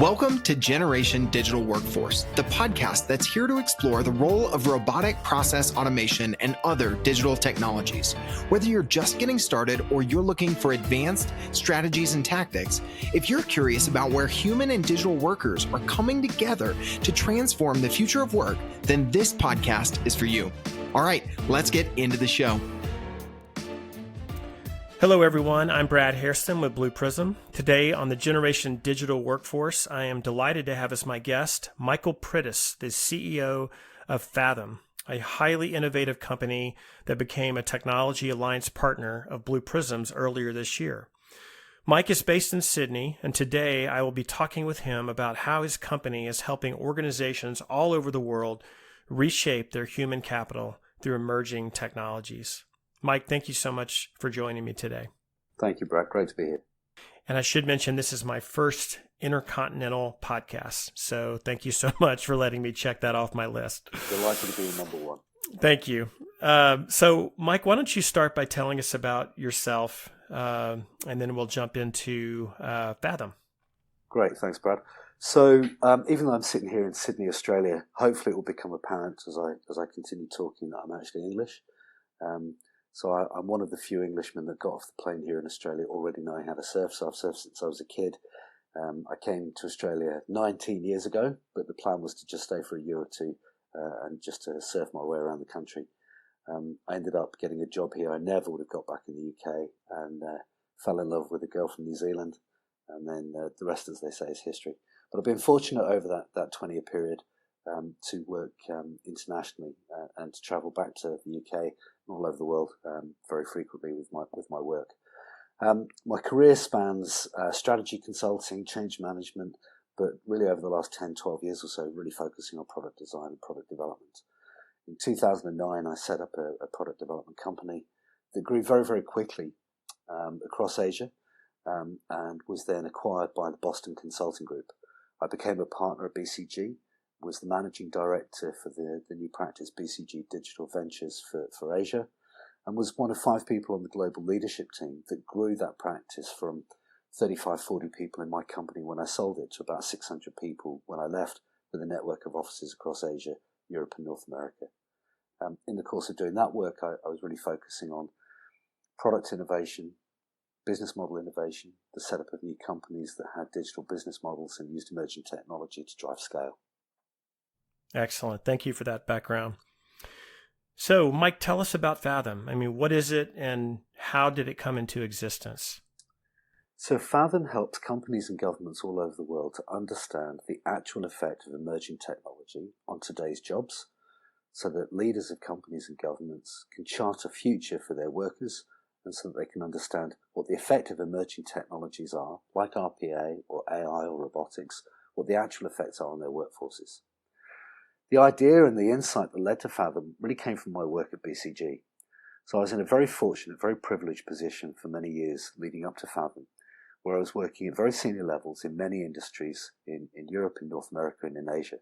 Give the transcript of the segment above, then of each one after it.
Welcome to Generation Digital Workforce, the podcast that's here to explore the role of robotic process automation and other digital technologies. Whether you're just getting started or you're looking for advanced strategies and tactics, if you're curious about where human and digital workers are coming together to transform the future of work, then this podcast is for you. All right, let's get into the show. Hello, everyone. I'm Brad Hairston with Blue Prism. Today on the Generation Digital Workforce, I am delighted to have as my guest Michael Priddis, the CEO of Faethm, a highly innovative company that became a technology alliance partner of Blue Prism's earlier this year. Mike is based in Sydney, and today I will be talking with him about how his company is helping organizations all over the world reshape their human capital through emerging technologies. Mike, thank you so much for joining me today. Thank you, Brad. Great to be here. And I should mention this is my first intercontinental podcast. So thank you so much for letting me check that off my list. Delighted to be number one. Thank you. So Mike, why don't you start by telling us about yourself, and then we'll jump into Faethm. Great. Thanks, Brad. So even though I'm sitting here in Sydney, Australia, hopefully it will become apparent as I continue talking that I'm actually English. So I'm one of the few Englishmen that got off the plane here in Australia already knowing how to surf. So I've surfed since I was a kid. I came to Australia 19 years ago, but the plan was to just stay for a year or two and just to surf my way around the country. I ended up getting a job here. I never would have got back in the UK and fell in love with a girl from New Zealand. And then the rest, as they say, is history. But I've been fortunate over that 20-year period to work internationally and to travel back to the UK and all over the world very frequently with my work. My career spans strategy consulting, change management, but really over the last 10, 12 years or so, really focusing on product design and product development. In 2009, I set up a product development company that grew very, very quickly across Asia and was then acquired by the Boston Consulting Group. I became a partner at BCG, was the managing director for the new practice BCG Digital Ventures for Asia, and was one of 5 people on the global leadership team that grew that practice from 35, 40 people in my company when I sold it to about 600 people when I left, with a network of offices across Asia, Europe and North America. In the course of doing that work, I was really focusing on product innovation, business model innovation, the setup of new companies that had digital business models and used emerging technology to drive scale. Excellent. Thank you for that background. So, Mike, tell us about Faethm. I mean, what is it and how did it come into existence? So Faethm helps companies and governments all over the world to understand the actual effect of emerging technology on today's jobs so that leaders of companies and governments can chart a future for their workers and so that they can understand what the effect of emerging technologies are, like RPA or AI or robotics, what the actual effects are on their workforces. The idea and the insight that led to Faethm really came from my work at BCG. So I was in a very fortunate, very privileged position for many years leading up to Faethm, where I was working at very senior levels in many industries in Europe, in North America, and in Asia.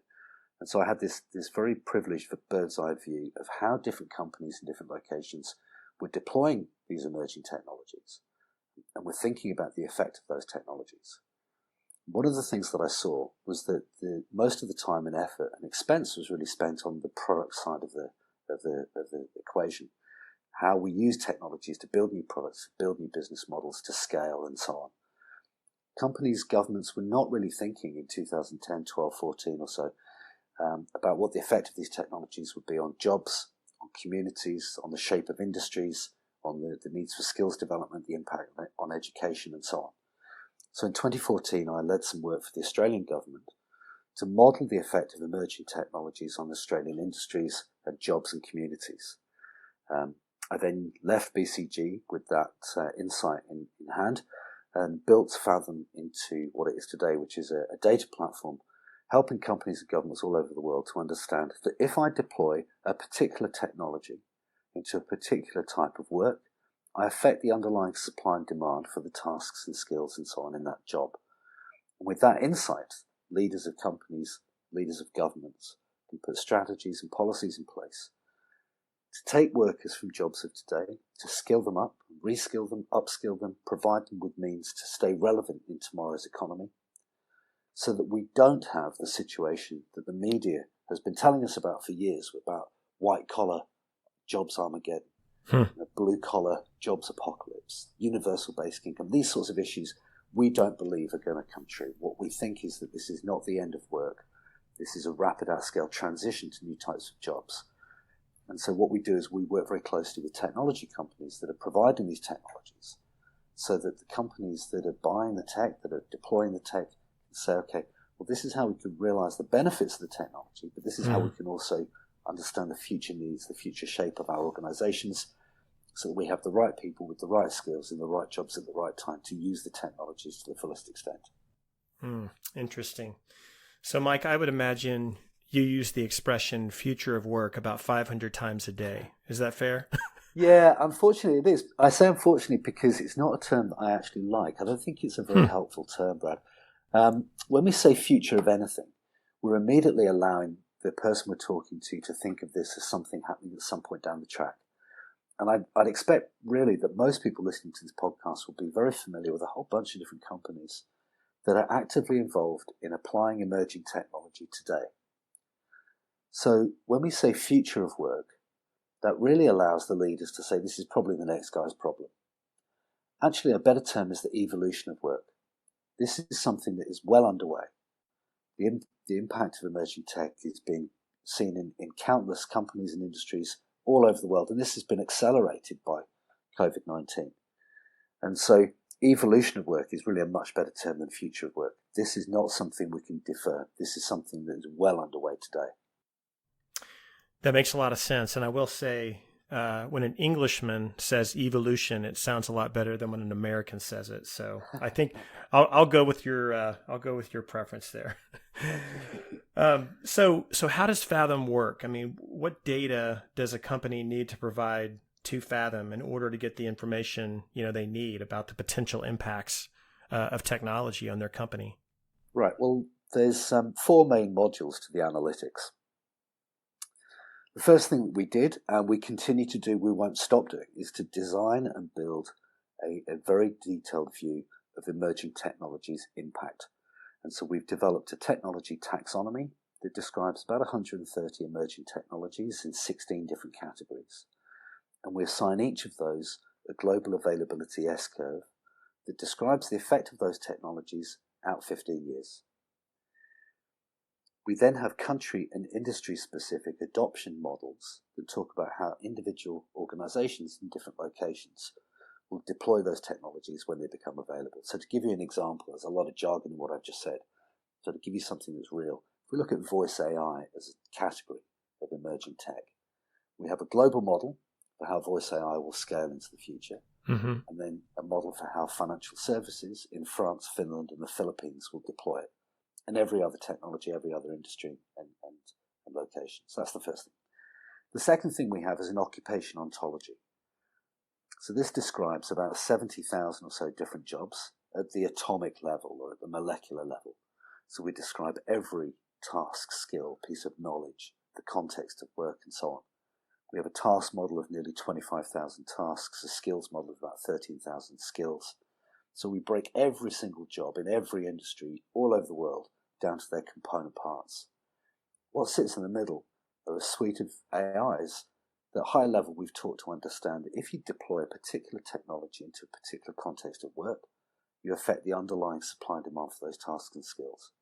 And so I had this very privileged bird's eye view of how different companies in different locations were deploying these emerging technologies and were thinking about the effect of those technologies. One of the things that I saw was that most of the time and effort and expense was really spent on the product side of the equation. How we use technologies to build new products, build new business models, to scale, and so on. Companies, governments were not really thinking in 2010, 12, 14 or so about what the effect of these technologies would be on jobs, on communities, on the shape of industries, on the needs for skills development, the impact on education, and so on. So in 2014, I led some work for the Australian government to model the effect of emerging technologies on Australian industries and jobs and communities. I then left BCG with that insight in hand and built Faethm into what it is today, which is a data platform helping companies and governments all over the world to understand that if I deploy a particular technology into a particular type of work, I affect the underlying supply and demand for the tasks and skills and so on in that job. And with that insight, leaders of companies, leaders of governments can put strategies and policies in place to take workers from jobs of today, to skill them up, reskill them, upskill them, provide them with means to stay relevant in tomorrow's economy, so that we don't have the situation that the media has been telling us about for years, about white-collar jobs Armageddon, blue-collar jobs apocalypse, universal basic income, these sorts of issues we don't believe are going to come true. What we think is that this is not the end of work. This is a rapid at-scale transition to new types of jobs. And so what we do is we work very closely with technology companies that are providing these technologies so that the companies that are buying the tech, that are deploying the tech, can say, okay, well, this is how we can realize the benefits of the technology, but this is how we can also understand the future needs, the future shape of our organizations, so that we have the right people with the right skills in the right jobs at the right time to use the technologies to the fullest extent. Interesting. So, Mike, I would imagine you use the expression future of work about 500 times a day. Is that fair? Yeah, unfortunately it is. I say unfortunately because it's not a term that I actually like. I don't think it's a very helpful term, Brad. When we say future of anything, we're immediately allowing the person we're talking to think of this as something happening at some point down the track. And I'd expect really that most people listening to this podcast will be very familiar with a whole bunch of different companies that are actively involved in applying emerging technology today. So when we say future of work, that really allows the leaders to say this is probably the next guy's problem. Actually, a better term is the evolution of work. This is something that is well underway. The impact of emerging tech is being seen in countless companies and industries all over the world, and this has been accelerated by COVID-19. And so evolution of work is really a much better term than future of work. This is not something we can defer. This is something that is well underway today. That makes a lot of sense. And I will say, when an Englishman says evolution, it sounds a lot better than when an American says it. So I think I'll go with your preference there. So how does Faethm work? I mean, what data does a company need to provide to Faethm in order to get the information they need about the potential impacts of technology on their company? Right. Well, there's 4 main modules to the analytics. The first thing that we did, and we continue to do, we won't stop doing, is to design and build a very detailed view of emerging technologies' impact. And so we've developed a technology taxonomy that describes about 130 emerging technologies in 16 different categories. And we assign each of those a global availability S-curve that describes the effect of those technologies out 15 years. We then have country and industry-specific adoption models that talk about how individual organizations in different locations will deploy those technologies when they become available. So to give you an example, there's a lot of jargon in what I've just said. So to give you something that's real, if we look at voice AI as a category of emerging tech, we have a global model for how voice AI will scale into the future, and then a model for how financial services in France, Finland, and the Philippines will deploy it, and every other technology, every other industry and location. So that's the first thing. The second thing we have is an occupation ontology. So this describes about 70,000 or so different jobs at the atomic level or at the molecular level. So we describe every task, skill, piece of knowledge, the context of work, and so on. We have a task model of nearly 25,000 tasks, a skills model of about 13,000 skills. So we break every single job in every industry all over the world down to their component parts. What sits in the middle are a suite of AIs that at high level we've taught to understand that if you deploy a particular technology into a particular context of work, you affect the underlying supply and demand for those tasks and skills.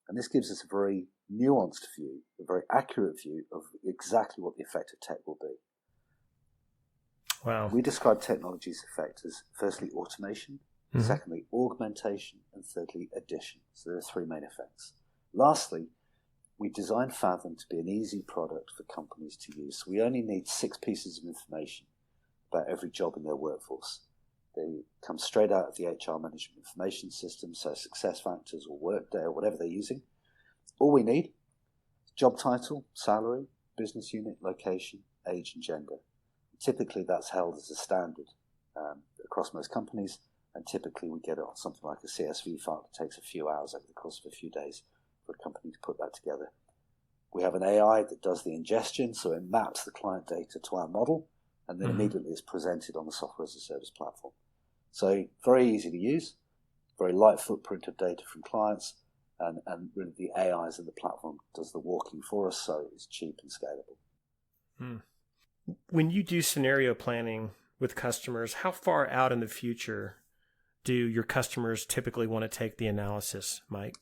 And this gives us a very nuanced view, a very accurate view of exactly what the effect of tech will be. Wow. We describe technology's effect as firstly automation, secondly augmentation, and thirdly addition. So there are 3 main effects. Lastly, we designed Faethm to be an easy product for companies to use. So we only need 6 pieces of information about every job in their workforce. They come straight out of the HR management information system, so SuccessFactors or Workday or whatever they're using. All we need is job title, salary, business unit, location, age, and gender. Typically that's held as a standard across most companies, and typically we get it on something like a CSV file that takes a few hours over the course of a few days for a company to put that together. We have an AI that does the ingestion, so it maps the client data to our model, and then immediately is presented on the software as a service platform. So very easy to use, very light footprint of data from clients, and really the AIs in the platform does the walking for us, so it's cheap and scalable. When you do scenario planning with customers, how far out in the future do your customers typically want to take the analysis, Mike?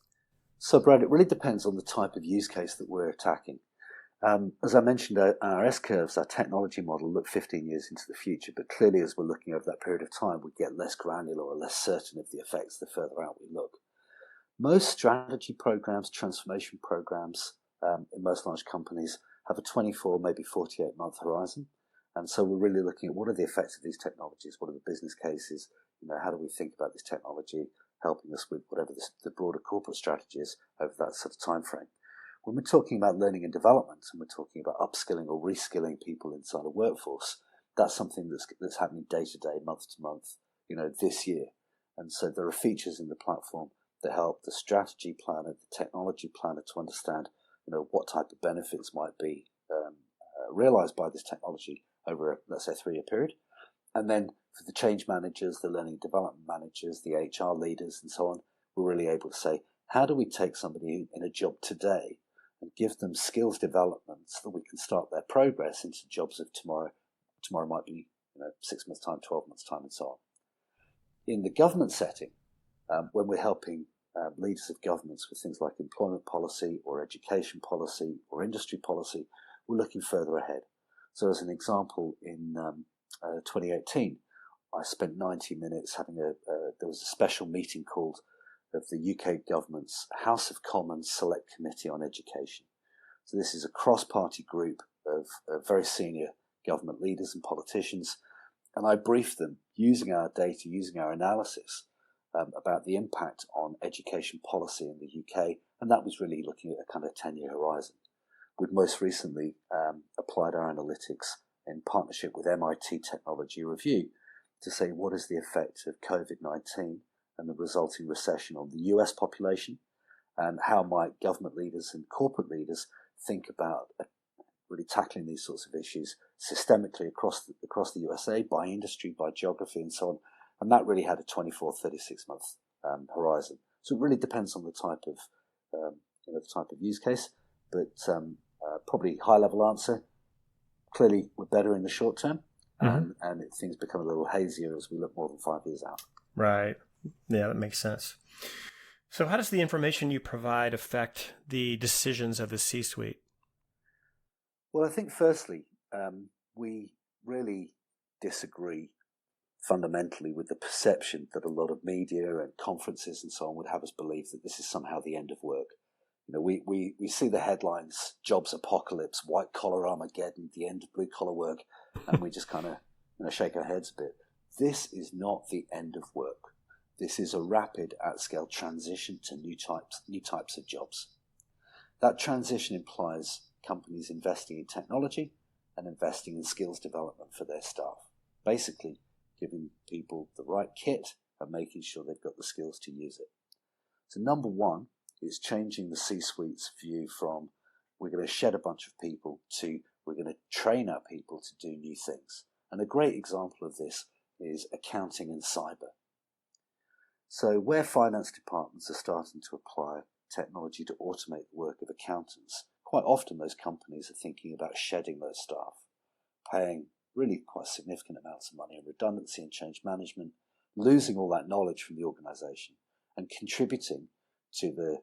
So, Brad, it really depends on the type of use case that we're attacking. As I mentioned, our S-curves, our technology model, look 15 years into the future, but clearly as we're looking over that period of time, we get less granular or less certain of the effects the further out we look. Most strategy programs, transformation programs in most large companies have a 24, maybe 48-month horizon. And so we're really looking at what are the effects of these technologies, what are the business cases, how do we think about this technology helping us with whatever the broader corporate strategy is over that sort of time frame. When we're talking about learning and development and we're talking about upskilling or reskilling people inside a workforce, that's something that's happening day to day, month to month, this year. And so there are features in the platform that help the strategy planner, the technology planner to understand, what type of benefits might be realized by this technology over, let's say, 3-year period. And then for the change managers, the learning and development managers, the HR leaders, and so on, we're really able to say, how do we take somebody in a job today and give them skills development so that we can start their progress into jobs of tomorrow? Tomorrow might be 6 months' time, 12 months' time, and so on. In the government setting, when we're helping leaders of governments with things like employment policy or education policy or industry policy, we're looking further ahead. So as an example, in 2018, I spent 90 minutes there was a special meeting called of the UK government's House of Commons Select Committee on Education. So this is a cross-party group of very senior government leaders and politicians, and I briefed them using our data, using our analysis about the impact on education policy in the UK, and that was really looking at a kind of 10-year horizon. We've most recently applied our analytics in partnership with MIT Technology Review to say what is the effect of COVID-19 and the resulting recession on the US population, and how might government leaders and corporate leaders think about really tackling these sorts of issues systemically across the USA, by industry, by geography, and so on. And that really had a 24, 36-month horizon. So it really depends on the type of use case, but probably high-level answer. Clearly, we're better in the short term, and things become a little hazier as we look more than 5 years out. Right. Yeah, that makes sense. So how does the information you provide affect the decisions of the C-suite? Well, I think firstly, we really disagree fundamentally with the perception that a lot of media and conferences and so on would have us believe that this is somehow the end of work. We see the headlines, jobs apocalypse, white collar Armageddon, the end of blue collar work, and we just kind of shake our heads a bit. This is not the end of work. This is a rapid at-scale transition to new types of jobs. That transition implies companies investing in technology and investing in skills development for their staff. Basically, giving people the right kit and making sure they've got the skills to use it. So number one is changing the C-suite's view from we're going to shed a bunch of people to we're going to train our people to do new things. And a great example of this is accounting and cyber. So where finance departments are starting to apply technology to automate the work of accountants, quite often those companies are thinking about shedding those staff, paying really quite significant amounts of money in redundancy and change management, losing all that knowledge from the organization, and contributing to the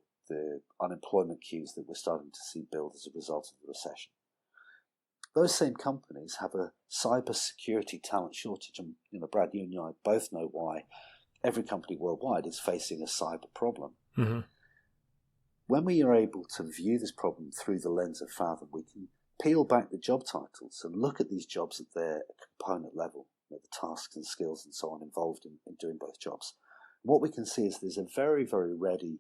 unemployment queues that we're starting to see build as a result of the recession. Those same companies have a cyber security talent shortage, and Brad, you and I both know why every company worldwide is facing a cyber problem. Mm-hmm. When we are able to view this problem through the lens of Faethm, we can peel back the job titles and look at these jobs at their component level, the tasks and skills and so on involved in doing both jobs. What we can see is there's a very, very ready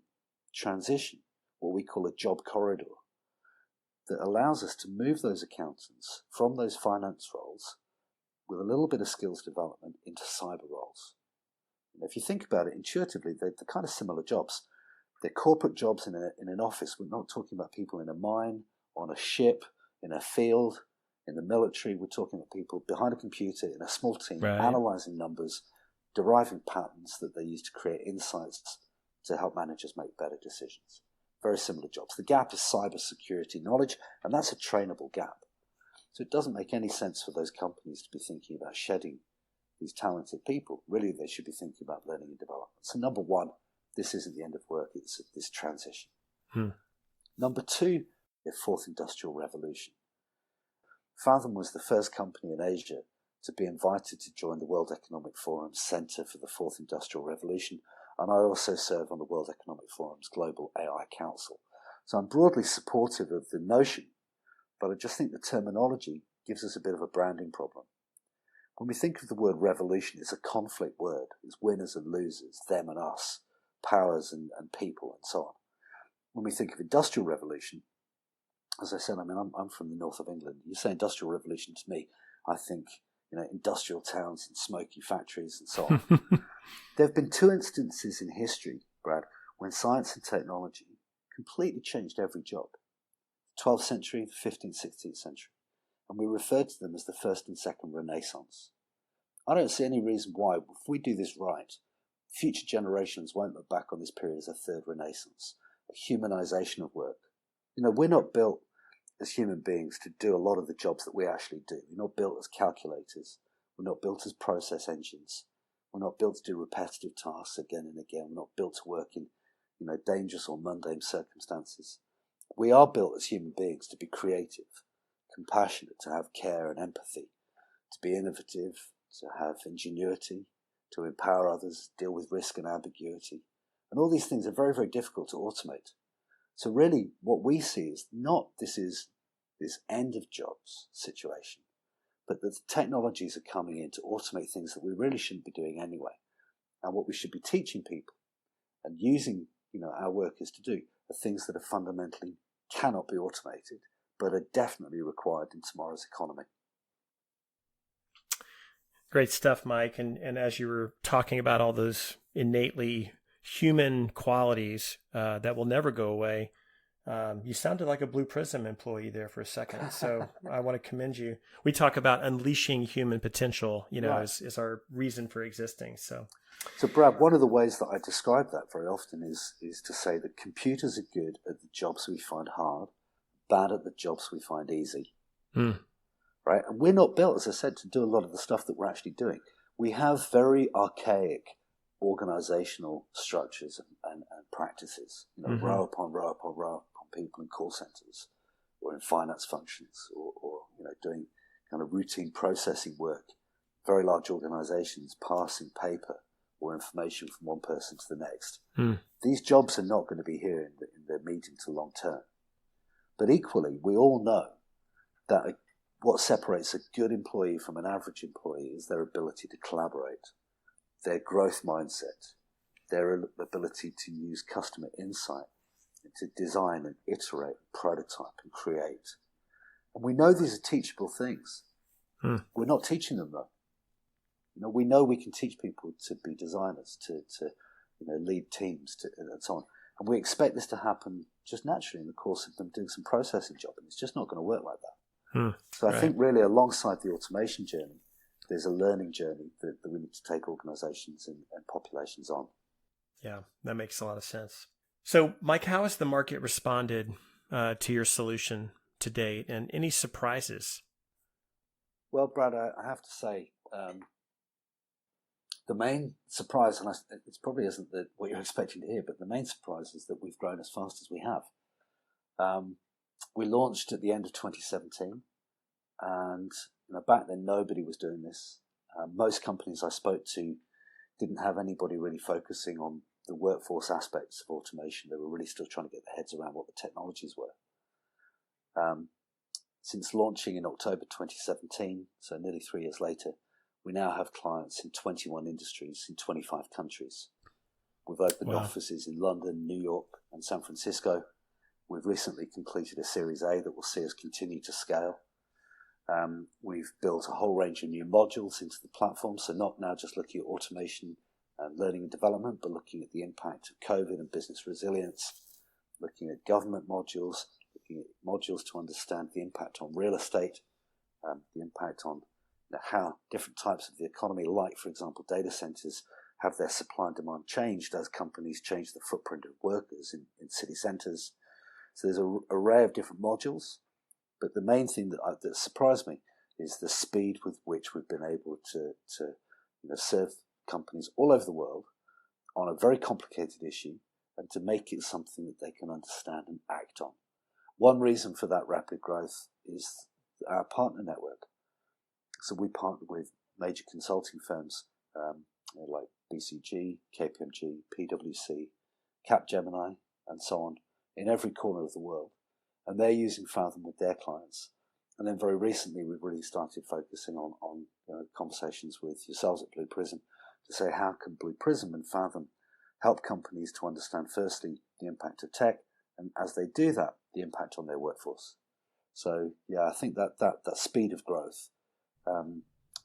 transition, what we call a job corridor, that allows us to move those accountants from those finance roles with a little bit of skills development into cyber roles. And if you think about it intuitively, they're kind of similar jobs. They're corporate jobs in an office. We're not talking about people in a mine, on a ship, in a field, in the military. We're talking about people behind a computer in a small team, right, analyzing numbers, deriving patterns that they use to create insights to help managers make better decisions. Very similar jobs. The gap is cybersecurity knowledge, and that's a trainable gap. So it doesn't make any sense for those companies to be thinking about shedding these talented people. Really, they should be thinking about learning and development. So number one, this isn't the end of work, it's this transition. Number two, the fourth industrial revolution. Faethm was the first company in Asia to be invited to join the World Economic Forum's Center for the Fourth Industrial Revolution, and I also serve on the World Economic Forum's Global AI Council. So I'm broadly supportive of the notion, but I just think the terminology gives us a bit of a branding problem. When we think of the word revolution, it's a conflict word. It's winners and losers, them and us, powers and people, and so on. When we think of industrial revolution, as I said, I'm from the north of England. You say industrial revolution to me, I think, industrial towns and smoky factories and so on. There have been two instances in history, Brad, when science and technology completely changed every job. 12th century, the 15th, 16th century. And we refer to them as the first and second Renaissance. I don't see any reason why, if we do this right, future generations won't look back on this period as a third Renaissance, a humanization of work. We're not built as human beings to do a lot of the jobs that we actually do. We're not built as calculators. We're not built as process engines. We're not built to do repetitive tasks again and again. We're not built to work in, dangerous or mundane circumstances. We are built as human beings to be creative, compassionate, to have care and empathy, to be innovative, to have ingenuity, to empower others, deal with risk and ambiguity. And all these things are very, very difficult to automate. So really what we see is not this end of jobs situation, but that the technologies are coming in to automate things that we really shouldn't be doing anyway. And what we should be teaching people and using, our workers to do are things that are fundamentally cannot be automated, but are definitely required in tomorrow's economy. Great stuff, Mike. And as you were talking about all those innately human qualities that will never go away, you sounded like a Blue Prism employee there for a second. So I want to commend you. We talk about unleashing human potential, right, is our reason for existing. So Brad, one of the ways that I describe that very often is to say that computers are good at the jobs we find hard, bad at the jobs we find easy. Right? And we're not built, as I said, to do a lot of the stuff that we're actually doing. We have very archaic organizational structures and practices, row upon row upon row upon people in call centers or in finance functions or doing kind of routine processing work, very large organizations passing paper or information from one person to the next. These jobs are not going to be here in the medium to long term. But equally, we all know that what separates a good employee from an average employee is their ability to collaborate, their growth mindset, their ability to use customer insight, to design and iterate, prototype and create. And we know these are teachable things. We're not teaching them though. We know we can teach people to be designers, to lead teams, and so on. And we expect this to happen just naturally in the course of them doing some processing job, and it's just not going to work like that. So I think really alongside the automation journey, there's a learning journey that we need to take organizations and populations on. Yeah, that makes a lot of sense. So Mike, how has the market responded to your solution to date, and any surprises? Well, Brad, I have to say, the main surprise, and it probably isn't what you're expecting to hear, but the main surprise is that we've grown as fast as we have. We launched at the end of 2017, and back then nobody was doing this. Most companies I spoke to didn't have anybody really focusing on the workforce aspects of automation. They were really still trying to get their heads around what the technologies were. Since launching in October 2017, so nearly 3 years later, we now have clients in 21 industries in 25 countries. We've opened offices in London, New York, and San Francisco. We've recently completed a Series A that will see us continue to scale. We've built a whole range of new modules into the platform, so not now just looking at automation and learning and development, but looking at the impact of COVID and business resilience, looking at government modules, looking at modules to understand the impact on real estate, the impact on how different types of the economy, like, for example, data centers, have their supply and demand changed as companies change the footprint of workers in city centres. So there's an array of different modules, but the main thing that surprised me is the speed with which we've been able to serve companies all over the world on a very complicated issue and to make it something that they can understand and act on. One reason for that rapid growth is our partner network. So we partner with major consulting firms like BCG, KPMG, PwC, Capgemini, and so on in every corner of the world. And they're using Faethm with their clients. And then very recently, we've really started focusing on conversations with yourselves at Blue Prism to say, how can Blue Prism and Faethm help companies to understand, firstly, the impact of tech, and as they do that, the impact on their workforce. So, yeah, I think that speed of growth,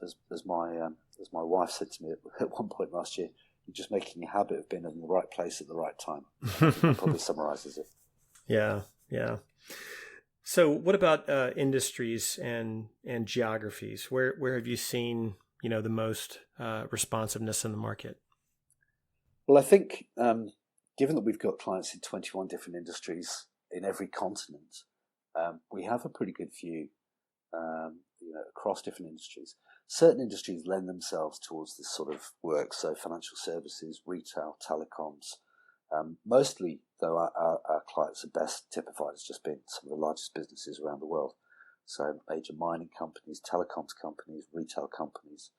as my wife said to me at one point last year, you're just making a habit of being in the right place at the right time. That probably summarizes it. Yeah. So what about industries and geographies? Where have you seen, the most responsiveness in the market? Well, I think given that we've got clients in 21 different industries in every continent, we have a pretty good view across different industries. Certain industries lend themselves towards this sort of work, so financial services, retail, telecoms. Mostly, though, our clients are best typified as just being some of the largest businesses around the world. So major mining companies, telecoms companies, retail companies,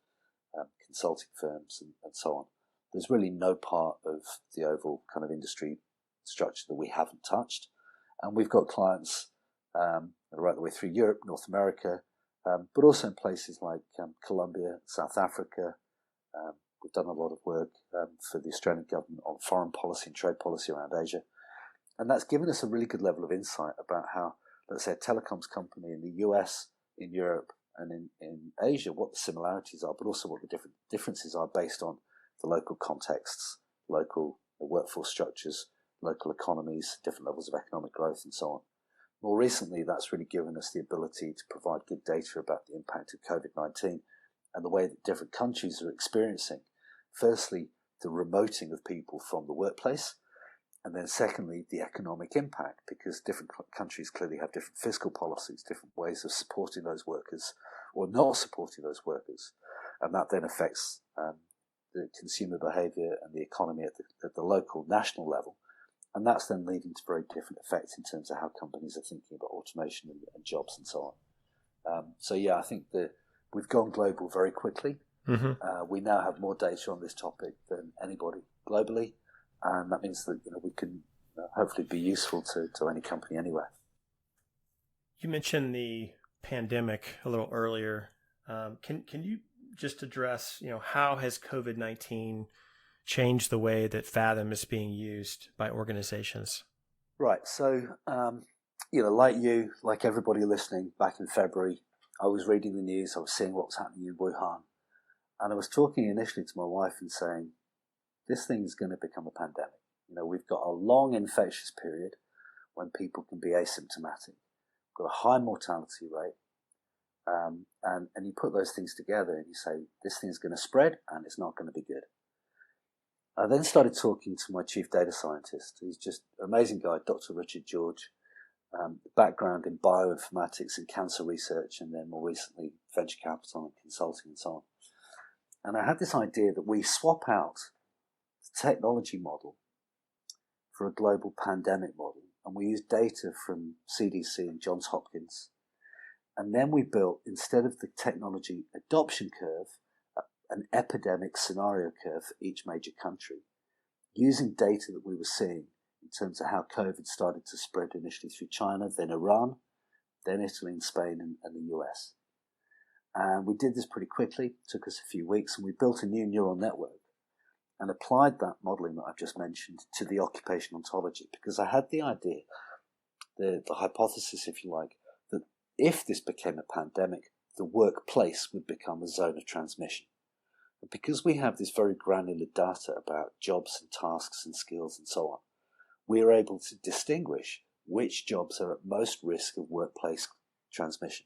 consulting firms, and so on. There's really no part of the overall kind of industry structure that we haven't touched. And we've got clients right the way through Europe, North America, but also in places like Colombia, South Africa. We've done a lot of work for the Australian government on foreign policy and trade policy around Asia. And that's given us a really good level of insight about how, let's say, a telecoms company in the US, in Europe, and in Asia, what the similarities are, but also what the different differences are based on the local contexts, local workforce structures, local economies, different levels of economic growth, and so on. More recently, that's really given us the ability to provide good data about the impact of COVID-19 and the way that different countries are experiencing, firstly, the remoting of people from the workplace, and then secondly, the economic impact, because different countries clearly have different fiscal policies, different ways of supporting those workers or not supporting those workers. And that then affects the consumer behavior and the economy at the local, national level. And that's then leading to very different effects in terms of how companies are thinking about automation and jobs and so on. I think that we've gone global very quickly. Mm-hmm. We now have more data on this topic than anybody globally, and that means that we can hopefully be useful to any company anywhere. You mentioned the pandemic a little earlier. Can you just address how has COVID-19 changed the way that Faethm is being used by organizations? Right. So like everybody listening, back in February, I was reading the news, I was seeing what was happening in Wuhan, and I was talking initially to my wife and saying, this thing is going to become a pandemic. We've got a long infectious period when people can be asymptomatic. We've got a high mortality rate, and you put those things together and you say, this thing's going to spread and it's not going to be good. I then started talking to my chief data scientist, who's just an amazing guy, Dr. Richard George, background in bioinformatics and cancer research, and then more recently venture capital and consulting and so on. And I had this idea that we swap out the technology model for a global pandemic model, and we use data from CDC and Johns Hopkins. And then we built, instead of the technology adoption curve, an epidemic scenario curve for each major country, using data that we were seeing in terms of how COVID started to spread initially through China, then Iran, then Italy and Spain and the US. And we did this pretty quickly. It took us a few weeks, and we built a new neural network and applied that modeling that I've just mentioned to the occupational ontology, because I had the idea, the hypothesis, if you like, that if this became a pandemic, the workplace would become a zone of transmission. And because we have this very granular data about jobs and tasks and skills and so on, we are able to distinguish which jobs are at most risk of workplace transmission.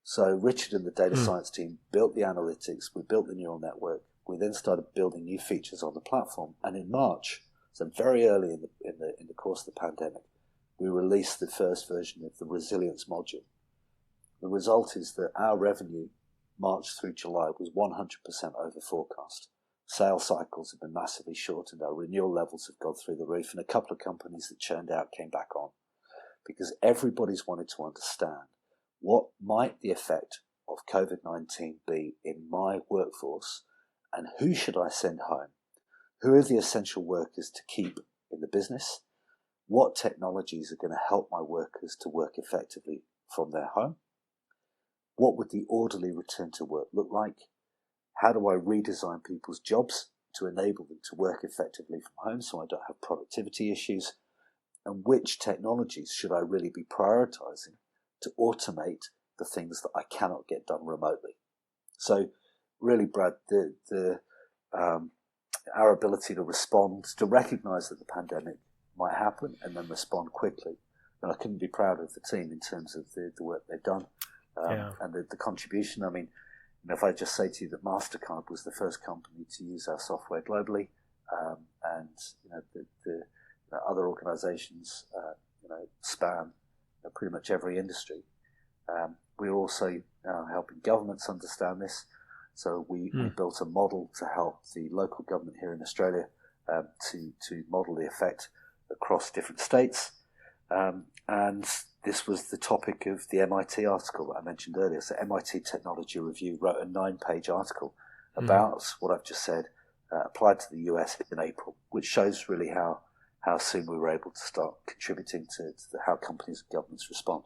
So Richard and the data science team built the analytics, we built the neural network, We then started building new features on the platform, and in March, so very early in the course of the pandemic, we released the first version of the resilience module. The result is that our revenue, March through July, was 100% over forecast. Sales cycles have been massively shortened. Our renewal levels have gone through the roof, and a couple of companies that churned out came back on because everybody's wanted to understand what might the effect of COVID-19 be in my workforce, and who should I send home? Who are the essential workers to keep in the business? What technologies are going to help my workers to work effectively from their home? What would the orderly return to work look like? How do I redesign people's jobs to enable them to work effectively from home so I don't have productivity issues? And which technologies should I really be prioritizing to automate the things that I cannot get done remotely? So really, Brad, our ability to respond, to recognize that the pandemic might happen and then respond quickly. And I couldn't be prouder of the team in terms of the work they've done and the contribution. I mean, if I just say to you that MasterCard was the first company to use our software globally, and the other organizations span pretty much every industry. We're also helping governments understand this. So we built a model to help the local government here in Australia to model the effect across different states. And this was the topic of the MIT article that I mentioned earlier. So MIT Technology Review wrote a 9-page article about what I've just said, applied to the US in April, which shows really how soon we were able to start contributing to how companies and governments respond.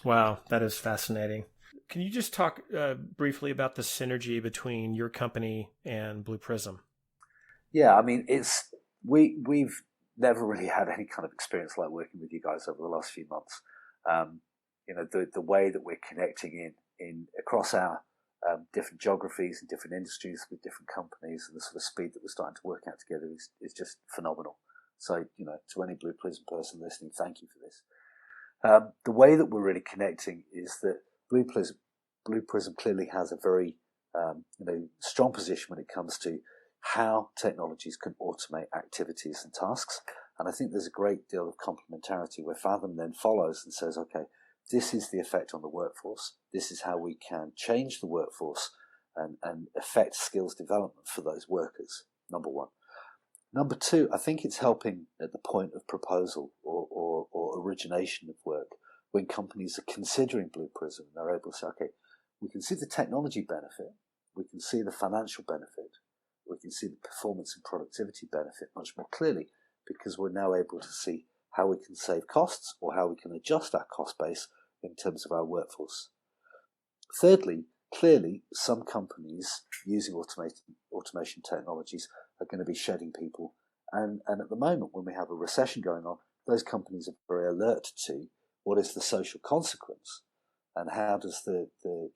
Wow, that is fascinating. Can you just talk briefly about the synergy between your company and Blue Prism? Yeah, I mean, we've never really had any kind of experience like working with you guys over the last few months. The way that we're connecting in across our different geographies and different industries with different companies, and the sort of speed that we're starting to work out together is just phenomenal. So, to any Blue Prism person listening, thank you for this. The way that we're really connecting is that Blue Prism clearly has a very strong position when it comes to how technologies can automate activities and tasks. And I think there's a great deal of complementarity where Faethm then follows and says, okay, this is the effect on the workforce. This is how we can change the workforce and affect skills development for those workers, number one. Number two, I think it's helping at the point of proposal or origination of work when companies are considering Blue Prism. They're able to say, okay, we can see the technology benefit, we can see the financial benefit, we can see the performance and productivity benefit much more clearly because we're now able to see how we can save costs or how we can adjust our cost base in terms of our workforce. Thirdly, clearly, some companies using automation technologies are going to be shedding people. And at the moment, when we have a recession going on, those companies are very alert to what is the social consequence and how does the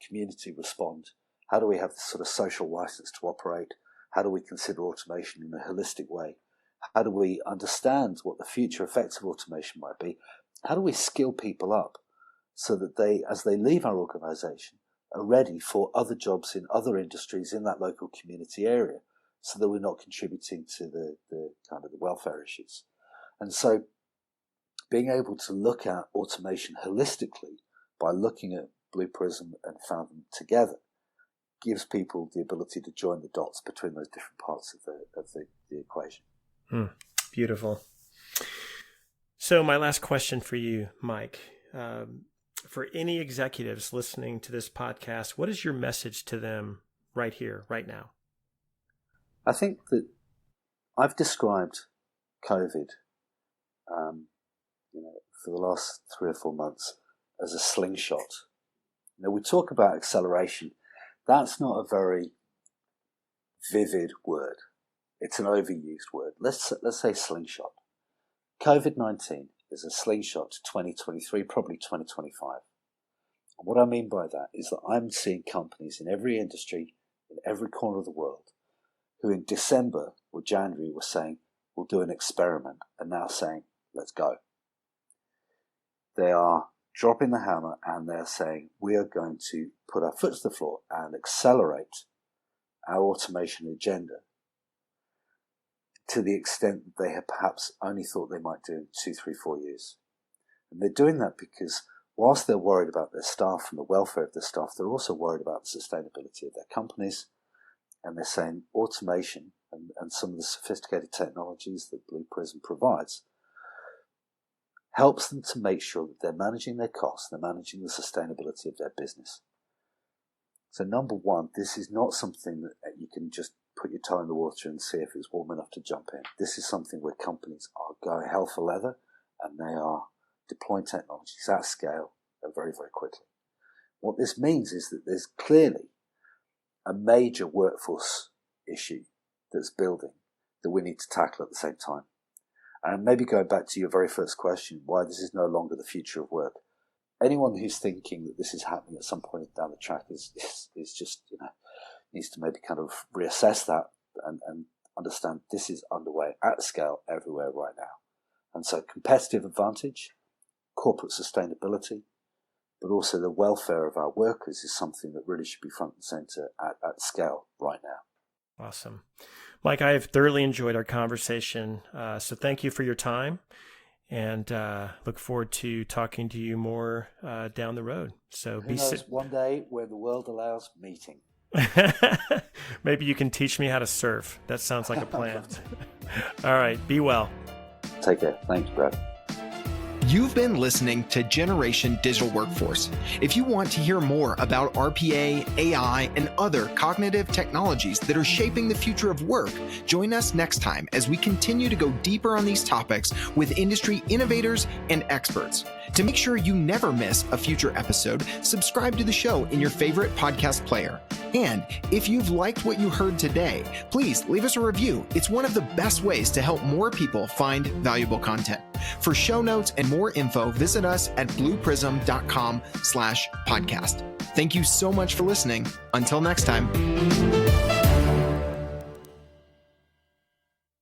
community respond? How do we have this sort of social license to operate? How do we consider automation in a holistic way? How do we understand what the future effects of automation might be? How do we skill people up so that they, as they leave our organization, are ready for other jobs in other industries in that local community area so that we're not contributing to the kind of the welfare issues? And so being able to look at automation holistically by looking at Blue Prism and Faethm together gives people the ability to join the dots between those different parts of the equation. Beautiful. So my last question for you, Mike, for any executives listening to this podcast, what is your message to them right here, right now? I think that I've described COVID, for the last 3 or 4 months as a slingshot. We talk about acceleration. That's not a very vivid word. It's an overused word. Let's say slingshot. COVID-19 is a slingshot to 2023, probably 2025. And what I mean by that is that I'm seeing companies in every industry, in every corner of the world, who in December or January were saying, we'll do an experiment, and now saying, let's go. They are dropping the hammer and they're saying, we are going to put our foot to the floor and accelerate our automation agenda to the extent that they had perhaps only thought they might do in 2, 3, 4 years. And they're doing that because whilst they're worried about their staff and the welfare of their staff, they're also worried about the sustainability of their companies. And they're saying automation and some of the sophisticated technologies that Blue Prism provides helps them to make sure that they're managing their costs, they're managing the sustainability of their business. So number one, this is not something that you can just put your toe in the water and see if it's warm enough to jump in. This is something where companies are going hell for leather and they are deploying technologies at scale and very, very quickly. What this means is that there's clearly a major workforce issue that's building that we need to tackle at the same time. And maybe going back to your very first question, why this is no longer the future of work. Anyone who's thinking that this is happening at some point down the track is just, needs to maybe kind of reassess that and understand this is underway at scale everywhere right now. And so competitive advantage, corporate sustainability, but also the welfare of our workers is something that really should be front and center at scale right now. Awesome. Mike, I have thoroughly enjoyed our conversation. So thank you for your time and look forward to talking to you more down the road. So Who knows, one day when the world allows meeting. Maybe you can teach me how to surf. That sounds like a plan. All right. Be well. Take care. Thanks, Brad. You've been listening to Generation Digital Workforce. If you want to hear more about RPA, AI, and other cognitive technologies that are shaping the future of work, join us next time as we continue to go deeper on these topics with industry innovators and experts. To make sure you never miss a future episode, subscribe to the show in your favorite podcast player. And if you've liked what you heard today, please leave us a review. It's one of the best ways to help more people find valuable content. For show notes and more info, visit us at blueprism.com/podcast. Thank you so much for listening. Until next time.